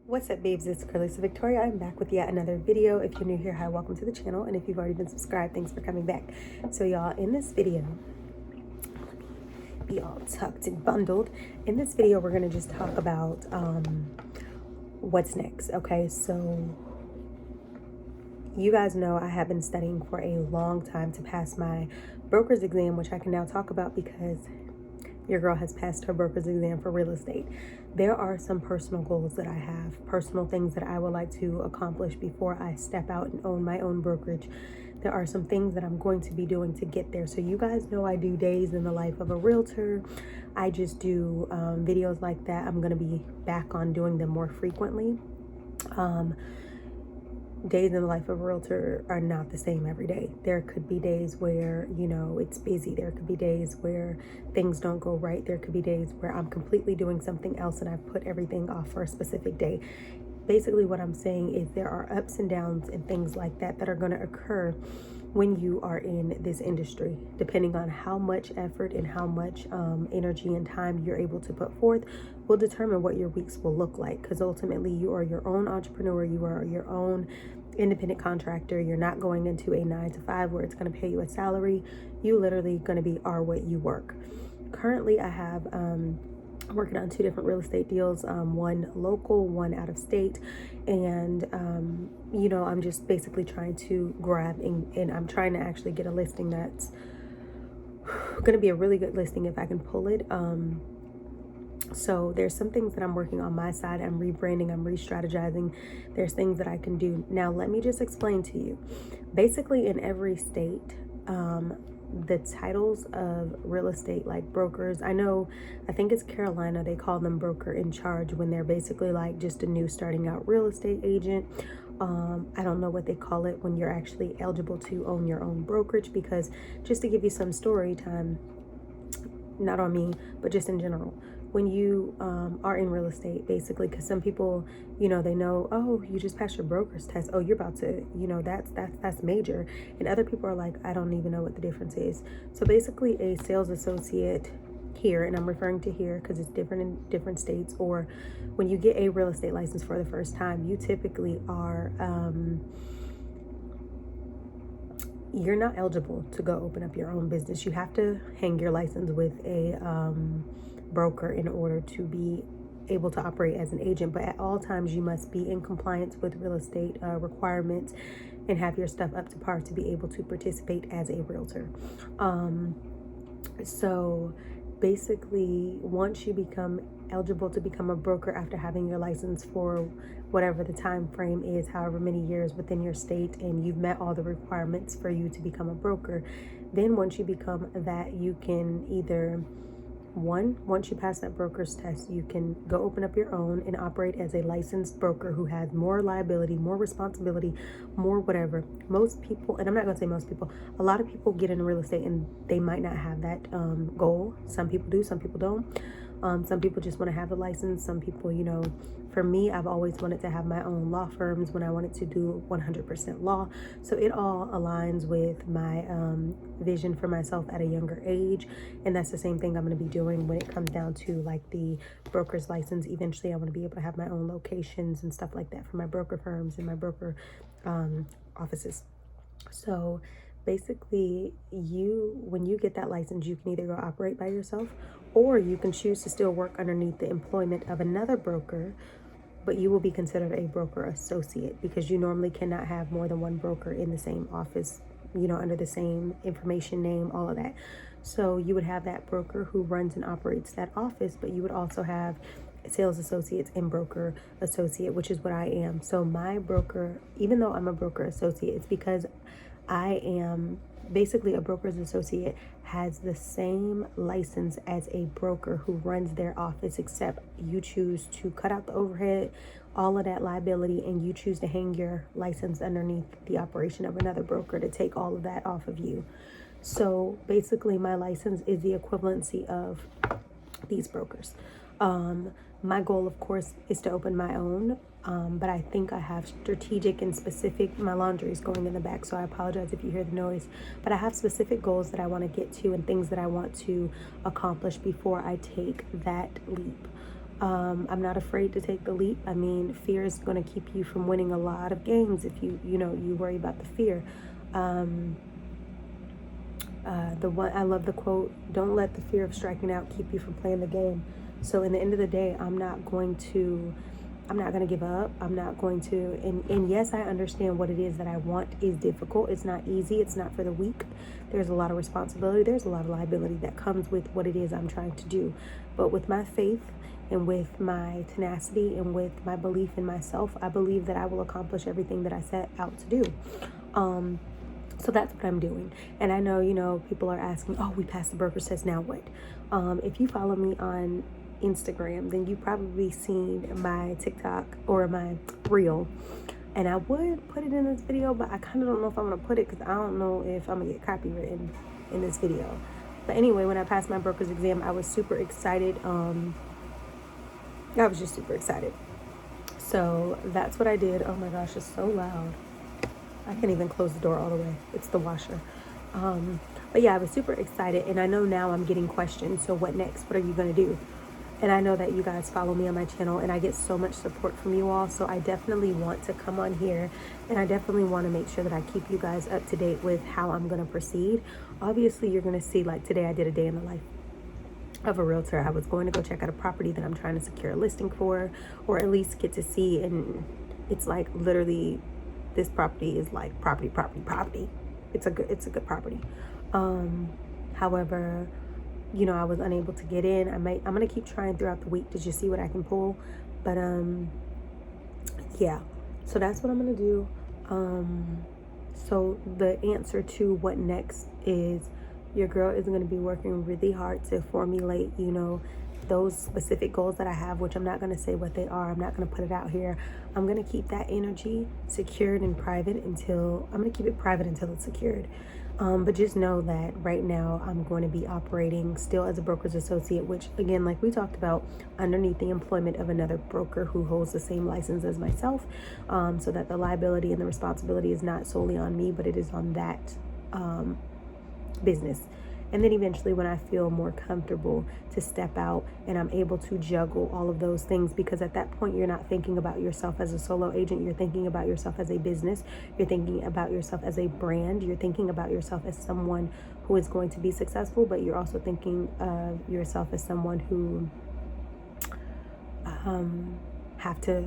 What's up, babes? It's Curly. So Victoria, I'm back with yet another video. If you're new here, hi, welcome to the channel. And if you've already been subscribed, thanks for coming back. So y'all, in this video, be all tucked and bundled. In this video, we're gonna just talk about what's next. Okay, so you guys know I have been studying for a long time to pass my broker's exam, which I can now talk about because your girl has passed her broker's exam for real estate. There are some personal goals that I have, personal things that I would like to accomplish before I step out and own my own brokerage. There are some things that I'm going to be doing to get there. So you guys know I do days in the life of a realtor. I just do videos like that. I'm going to be back on doing them more frequently. Days in the life of a realtor are not the same every day. There could be days where, you know, it's busy. There could be days where things don't go right. There could be days where I'm completely doing something else and I've put everything off for a specific day. Basically, what I'm saying is there are ups and downs and things like that that are going to occur when you are in this industry, depending on how much effort and how much energy and time you're able to put forth will determine what your weeks will look like. Because ultimately you are your own entrepreneur, you are your own independent contractor. You're not going into a 9-to-5 where it's going to pay you a salary. You literally going to be are what you work. Currently I have working on 2 different real estate deals, one local, one out of state, and you know, I'm just basically trying to grab and I'm trying to actually get a listing that's going to be a really good listing if I can pull it. So there's some things that I'm working on my side. I'm rebranding, I'm re-strategizing. There's things that I can do. Now, let me just explain to you. Basically, in every state, the titles of real estate, like brokers, I think it's Carolina, they call them broker in charge when they're basically like just a new starting out real estate agent. I don't know what they call it when you're actually eligible to own your own brokerage, because just to give you some story time, not on me, but just in general, when you are in real estate, basically, because some people, you know, they know, oh, you just passed your broker's test, oh, you're about to, you know, that's major. And other people are like, I don't even know what the difference is. So basically a sales associate here, and I'm referring to here because it's different in different states, or when you get a real estate license for the first time, you typically are you're not eligible to go open up your own business. You have to hang your license with a broker in order to be able to operate as an agent. But at all times, you must be in compliance with real estate requirements and have your stuff up to par to be able to participate as a realtor. So basically, once you become eligible to become a broker after having your license for whatever the time frame is, however many years within your state, and you've met all the requirements for you to become a broker, then once you become that, you can either once you pass that broker's test, you can go open up your own and operate as a licensed broker who has more liability, more responsibility, more whatever. Most people, and I'm not going to say most people, a lot of people get into real estate and they might not have that goal. Some people do, some people don't. Some people just want to have a license. Some people, you know, for me, I've always wanted to have my own law firms when I wanted to do 100% law. So it all aligns with my vision for myself at a younger age. And that's the same thing I'm going to be doing when it comes down to like the broker's license. Eventually, I want to be able to have my own locations and stuff like that for my broker firms and my broker offices. So basically, when you get that license, you can either go operate by yourself, or you can choose to still work underneath the employment of another broker, but you will be considered a broker associate because you normally cannot have more than one broker in the same office, you know, under the same information name, all of that. So you would have that broker who runs and operates that office, but you would also have sales associates and broker associate, which is what I am. So my broker, even though I'm a broker associate, it's because I am basically a broker's associate, has the same license as a broker who runs their office, except you choose to cut out the overhead, all of that liability, and you choose to hang your license underneath the operation of another broker to take all of that off of you. So basically my license is the equivalency of these brokers. My goal, of course, is to open my own, but I think I have strategic and specific, my laundry is going in the back, so I apologize if you hear the noise, but I have specific goals that I want to get to and things that I want to accomplish before I take that leap. I'm not afraid to take the leap. I mean, fear is going to keep you from winning a lot of games if you worry about the fear. The one I love the quote, "Don't let the fear of striking out keep you from playing the game." So in the end of the day, I'm not going to give up. I'm not going to, and yes, I understand what it is that I want is difficult. It's not easy. It's not for the weak. There's a lot of responsibility. There's a lot of liability that comes with what it is I'm trying to do. But with my faith and with my tenacity and with my belief in myself, I believe that I will accomplish everything that I set out to do. So that's what I'm doing. And I know, people are asking, oh, we passed the broker's test, now what? If you follow me on Instagram, then you've probably seen my TikTok or my reel. And I would put it in this video, but I kind of don't know if I'm going to put it because I don't know if I'm going to get copywritten in this video. But anyway, when I passed my broker's exam, I was super excited. I was just super excited. So that's what I did. Oh my gosh, it's so loud. I can't even close the door all the way. It's the washer. But yeah, I was super excited. And I know now I'm getting questions. So what next? What are you going to do? And I know that you guys follow me on my channel and I get so much support from you all. So I definitely want to come on here and I definitely want to make sure that I keep you guys up to date with how I'm going to proceed. Obviously, you're going to see, like today I did a day in the life of a realtor. I was going to go check out a property that I'm trying to secure a listing for, or at least get to see. And it's like literally, this property is like property. It's a good property. However, I was unable to get in. I'm gonna keep trying throughout the week to just see what I can pull. But yeah. So that's what I'm gonna do. So the answer to what next is, your girl is gonna be working really hard to formulate, those specific goals that I have, which I'm not going to say what they are. I'm not going to put it out here. I'm going to keep that energy secured and private until it's secured. But just know that right now I'm going to be operating still as a broker's associate, which again, like we talked about, underneath the employment of another broker who holds the same license as myself, so that the liability and the responsibility is not solely on me, but it is on that business. And then eventually when I feel more comfortable to step out and I'm able to juggle all of those things, because at that point you're not thinking about yourself as a solo agent, you're thinking about yourself as a business, you're thinking about yourself as a brand, you're thinking about yourself as someone who is going to be successful, but you're also thinking of yourself as someone who have to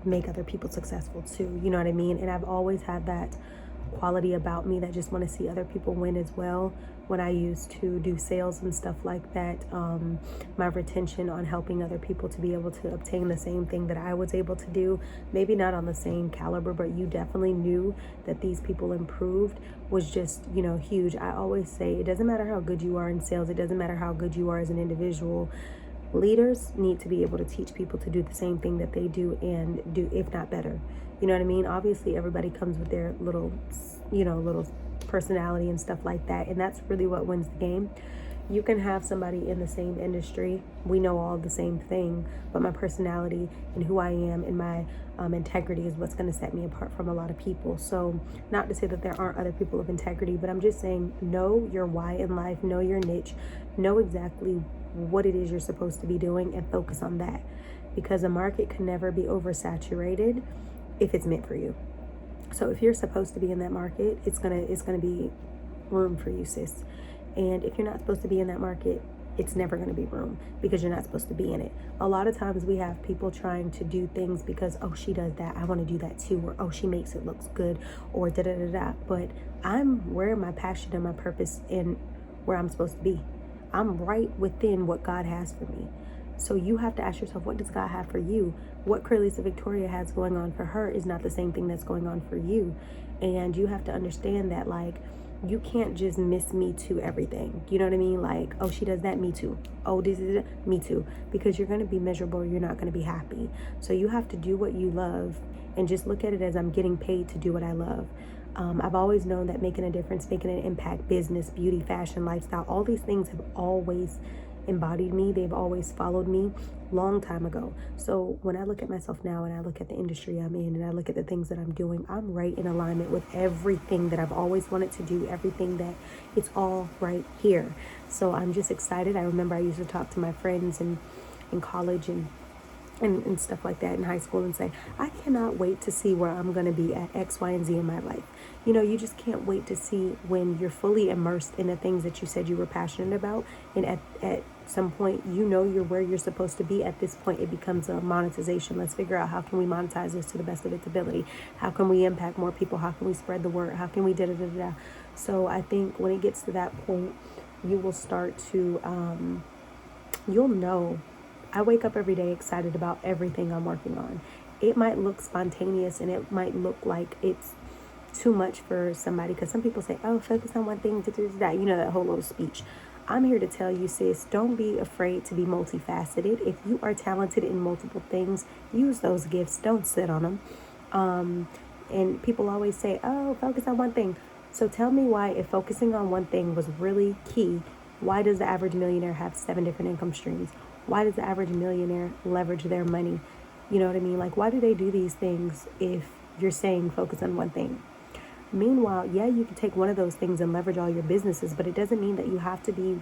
make other people successful too, you know what I mean? And I've always had that quality about me that just want to see other people win as well. When I used to do sales and stuff like that, my retention on helping other people to be able to obtain the same thing that I was able to do, maybe not on the same caliber, but you definitely knew that these people improved, was just, huge. I always say it doesn't matter how good you are in sales. It doesn't matter how good you are as an individual. Leaders need to be able to teach people to do the same thing that they do and do, if not better. You know what I mean? Obviously, everybody comes with their little personality and stuff like that. And that's really what wins the game. You can have somebody in the same industry. We know all the same thing, but my personality and who I am and my integrity is what's going to set me apart from a lot of people. So not to say that there aren't other people of integrity, but I'm just saying, know your why in life, know your niche, know exactly what it is you're supposed to be doing and focus on that, because a market can never be oversaturated if it's meant for you. So if you're supposed to be in that market, it's gonna be room for you, sis. And if you're not supposed to be in that market, it's never going to be room, because you're not supposed to be in it. A lot of times we have people trying to do things because, oh, she does that, I want to do that too, or oh, she makes it looks good, or da da da da. But I'm where my passion and my purpose and where I'm supposed to be. I'm right within what God has for me. So you have to ask yourself, what does God have for you? What Curly's Victoria has going on for her is not the same thing that's going on for you. And you have to understand that, like, you can't just miss me to everything. You know what I mean? Like, oh, she does that, me too. Oh, this is it, me too. Because you're going to be miserable. You're not going to be happy. So you have to do what you love and just look at it as I'm getting paid to do what I love. I've always known that making a difference, making an impact, business, beauty, fashion, lifestyle, all these things have always embodied me. They've always followed me long time ago. So when I look at myself now and I look at the industry I'm in and I look at the things that I'm doing, I'm right in alignment with everything that I've always wanted to do, everything that it's all right here. So I'm just excited. I remember I used to talk to my friends in college, and and stuff like that in high school and say, I cannot wait to see where I'm going to be at X, Y, and Z in my life. You know, you just can't wait to see when you're fully immersed in the things that you said you were passionate about. And at some point, you know, you're where you're supposed to be. At this point, it becomes a monetization. Let's figure out, how can we monetize this to the best of its ability? How can we impact more people? How can we spread the word? How can we da da da da? So I think when it gets to that point, you will start to, you'll know. I wake up every day excited about everything I'm working on. It might look spontaneous and it might look like it's too much for somebody, because some people say, oh, focus on one thing, that, you know, that whole little speech. I'm here to tell you, sis, don't be afraid to be multifaceted. If you are talented in multiple things, use those gifts. Don't sit on them. And people always say, oh, focus on one thing. So tell me why, if focusing on one thing was really key, why does the average millionaire have 7 different income streams? Why does the average millionaire leverage their money? You know what I mean? Like, why do they do these things if you're saying focus on one thing? Meanwhile, yeah, you can take one of those things and leverage all your businesses, but it doesn't mean that you have to be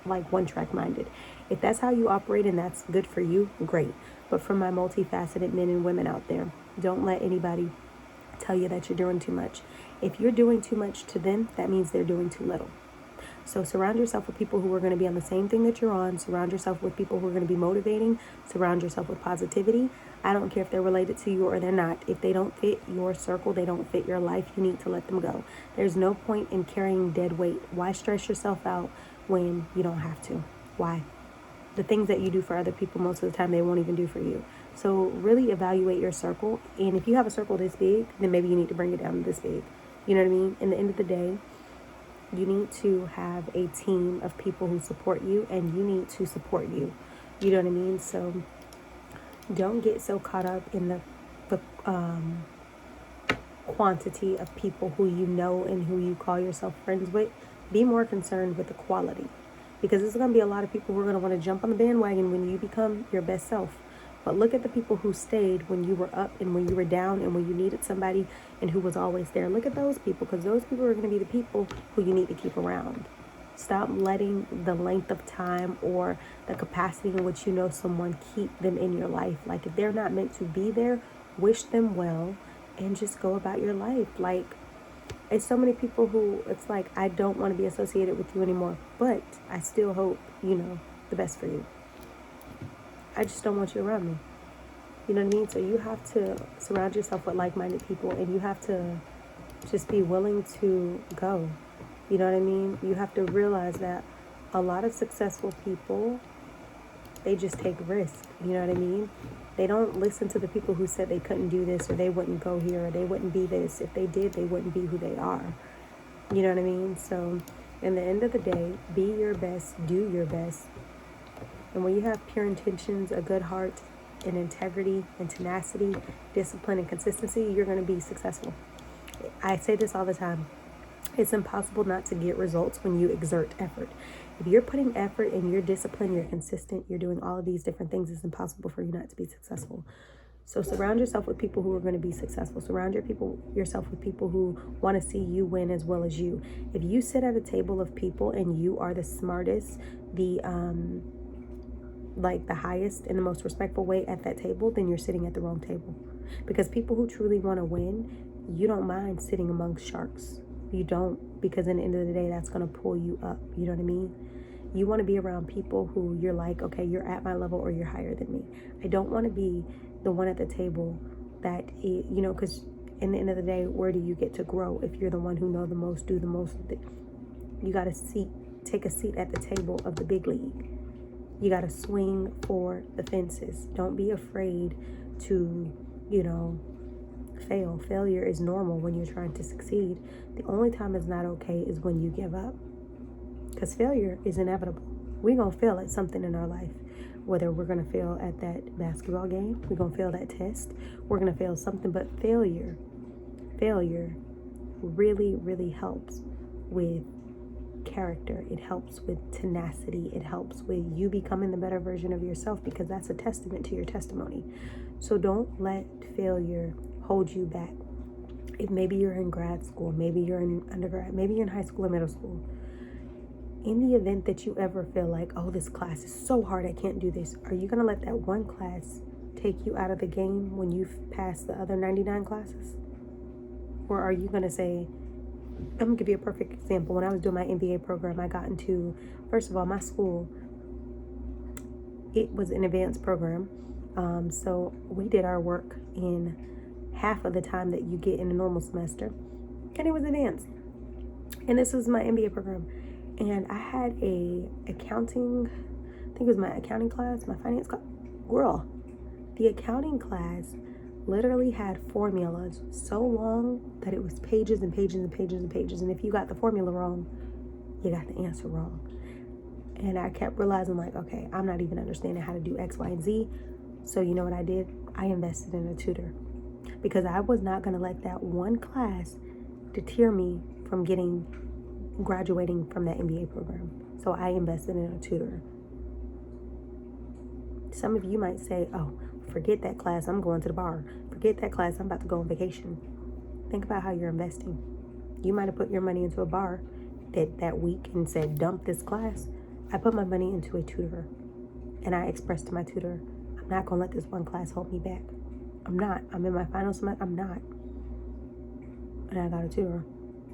like one track minded. If that's how you operate and that's good for you, great. But for my multifaceted men and women out there, don't let anybody tell you that you're doing too much. If you're doing too much to them, that means they're doing too little. So surround yourself with people who are going to be on the same thing that you're on. Surround yourself with people who are going to be motivating. Surround yourself with positivity. I don't care if they're related to you or they're not. If they don't fit your circle, they don't fit your life, you need to let them go. There's no point in carrying dead weight. Why stress yourself out when you don't have to? Why? The things that you do for other people, most of the time, they won't even do for you. So really evaluate your circle. And if you have a circle this big, then maybe you need to bring it down to this big. You know what I mean? In the end of the day, you need to have a team of people who support you, and you need to support you. You know what I mean? So don't get so caught up in the quantity of people who you know and who you call yourself friends with. Be more concerned with the quality, because there's going to be a lot of people who are going to want to jump on the bandwagon when you become your best self. But look at the people who stayed when you were up and when you were down and when you needed somebody, and who was always there. Look at those people, because those people are going to be the people who you need to keep around. Stop letting the length of time or the capacity in which you know someone keep them in your life. Like, if they're not meant to be there, wish them well and just go about your life. Like, it's so many people who, it's like, I don't want to be associated with you anymore, but I still hope, you know, the best for you. I just don't want you around me. You know what I mean? So you have to surround yourself with like-minded people, and you have to just be willing to go. You know what I mean? You have to realize that a lot of successful people, they just take risks. You know what I mean? They don't listen to the people who said they couldn't do this, or they wouldn't go here, or they wouldn't be this. If they did, they wouldn't be who they are. You know what I mean? So in the end of the day, be your best, do your best. And when you have pure intentions, a good heart, and integrity and tenacity, discipline and consistency, you're going to be successful. I say this all the time. It's impossible not to get results when you exert effort. If you're putting effort and you're disciplined, you're consistent, you're doing all of these different things, it's impossible for you not to be successful. So surround yourself with people who are going to be successful. Surround yourself with people who want to see you win as well as you. If you sit at a table of people and you are the smartest, the highest and the most respectful way at that table, then you're sitting at the wrong table. Because people who truly want to win, you don't mind sitting amongst sharks. You don't, because in the end of the day, that's going to pull you up. You know what I mean? You want to be around people who you're like, okay, you're at my level or you're higher than me. I don't want to be the one at the table that, you know, because in the end of the day, where do you get to grow if you're the one who know the most, do the most? You got to take a seat at the table of the big league. You got to swing for the fences. Don't be afraid to, you know, fail. Failure is normal when you're trying to succeed. The only time it's not okay is when you give up. Because failure is inevitable. We're going to fail at something in our life. Whether we're going to fail at that basketball game, we're going to fail that test, we're going to fail something. But failure really, really helps with character. It helps with tenacity. It helps with you becoming the better version of yourself, because that's a testament to your testimony. So don't let failure hold you back. If maybe you're in grad school, maybe you're in undergrad, maybe you're in high school or middle school, in the event that you ever feel like, oh, this class is so hard, I can't do this, are you going to let that one class take you out of the game when you've passed the other 99 classes? Or are you going to say, I'm going to give you a perfect example. When I was doing my MBA program, I got into, first of all, my school, it was an advanced program. So we did our work in half of the time that you get in a normal semester. And it was advanced. And this was my MBA program. And I had a accounting, I think it was my accounting class, my finance class. Girl, the accounting class literally had formulas so long that it was pages and pages and pages and pages. And if you got the formula wrong, you got the answer wrong. And I kept realizing, like, okay, I'm not even understanding how to do X, Y, and Z. So you know what I did? I invested in a tutor, because I was not going to let that one class deter me from graduating from that MBA program. So I invested in a tutor. Some of you might say, oh, forget that class, I'm going to the bar. Forget that class, I'm about to go on vacation. Think about how you're investing. You might have put your money into a bar that week and said, dump this class. I put my money into a tutor, and I expressed to my tutor, I'm not going to let this one class hold me back. I'm not. I'm in my final semester. I'm not. And I got a tutor.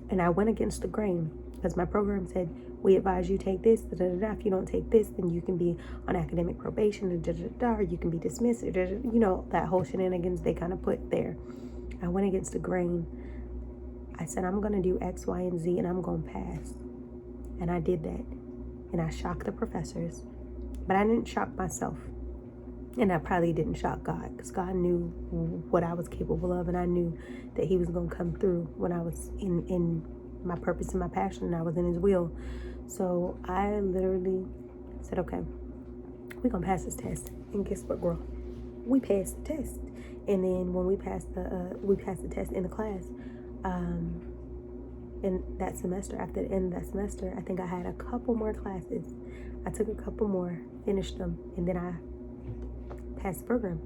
And I went against the grain, because my program said, we advise you take this, If you don't take this, then you can be on academic probation, or you can be dismissed, you know, that whole shenanigans they kind of put there. I went against the grain. I said, I'm going to do X, Y, and Z, and I'm going to pass. And I did that. And I shocked the professors. But I didn't shock myself. And I probably didn't shock God, because God knew what I was capable of, and I knew that he was going to come through when I was in my purpose and my passion, and I was in his will. So I literally said, okay, we're going to pass this test. And guess what, girl? We passed the test. And then when we passed the test in the class, in that semester, after the end of that semester, I think I had a couple more classes. I took a couple more, finished them, and then I passed the program.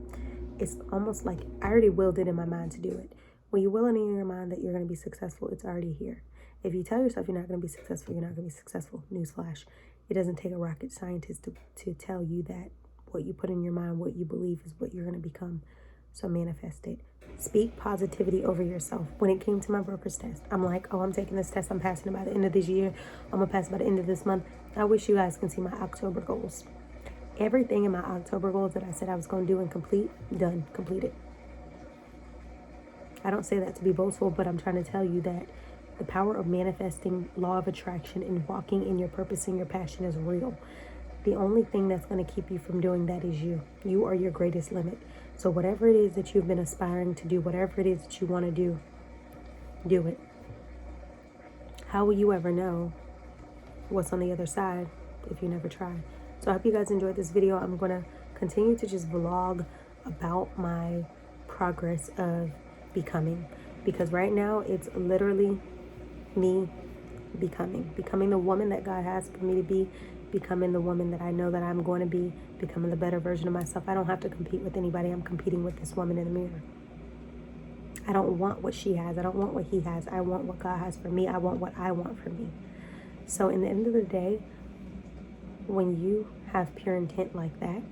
It's almost like I already willed it in my mind to do it. When you will it in your mind that you're going to be successful, it's already here. If you tell yourself you're not going to be successful, you're not going to be successful. Newsflash. It doesn't take a rocket scientist to tell you that what you put in your mind, what you believe is what you're going to become. So manifest it. Speak positivity over yourself. When it came to my broker's test, I'm like, oh, I'm taking this test. I'm passing it by the end of this year. I'm going to pass it by the end of this month. I wish you guys can see my October goals. Everything in my October goals that I said I was going to do and complete, done, completed. I don't say that to be boastful, but I'm trying to tell you that the power of manifesting, law of attraction, and walking in your purpose and your passion is real. The only thing that's going to keep you from doing that is you. You are your greatest limit. So whatever it is that you've been aspiring to do, whatever it is that you want to do it. How will you ever know what's on the other side if you never try? So I hope you guys enjoyed this video. I'm going to continue to just vlog about my progress of becoming, because right now it's literally me becoming the woman that God has for me to be, becoming the woman that I know that I'm going to be, becoming the better version of myself. I don't have to compete with anybody. I'm competing with this woman in the mirror. I don't want what she has. I don't want what he has. I want what God has for me. I want what I want for me. So in the end of the day, when you have pure intent like that,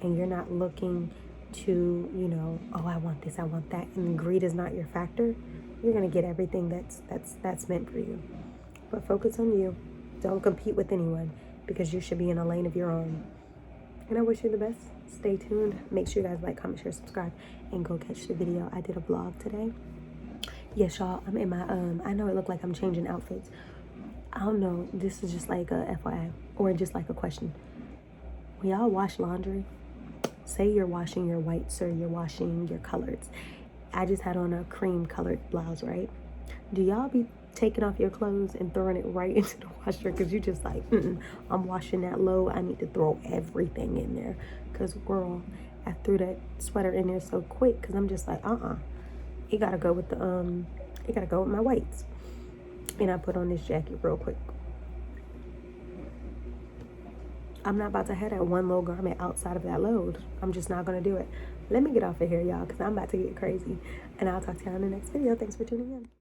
and you're not looking to, you know, oh, I want this, I want that, and greed is not your factor, you're going to get everything that's meant for you. But focus on you. Don't compete with anyone, because you should be in a lane of your own. And I wish you the best. Stay tuned. Make sure you guys like, comment, share, subscribe, and go catch the video. I did a vlog today. Yes, y'all, I'm in my, I know it looked like I'm changing outfits. I don't know. This is just like a FYI, or just like a question. When y'all wash laundry, say you're washing your whites or you're washing your coloreds. I just had on a cream colored blouse, right? Do y'all be taking off your clothes and throwing it right into the washer? Because you just like, I'm washing that low. I need to throw everything in there. Because, girl, I threw that sweater in there so quick, because I'm just like, it gotta go with the, it gotta go with my whites. And I put on this jacket real quick. I'm not about to have that one little garment outside of that load. I'm just not going to do it. Let me get off of here, y'all, because I'm about to get crazy. And I'll talk to y'all in the next video. Thanks for tuning in.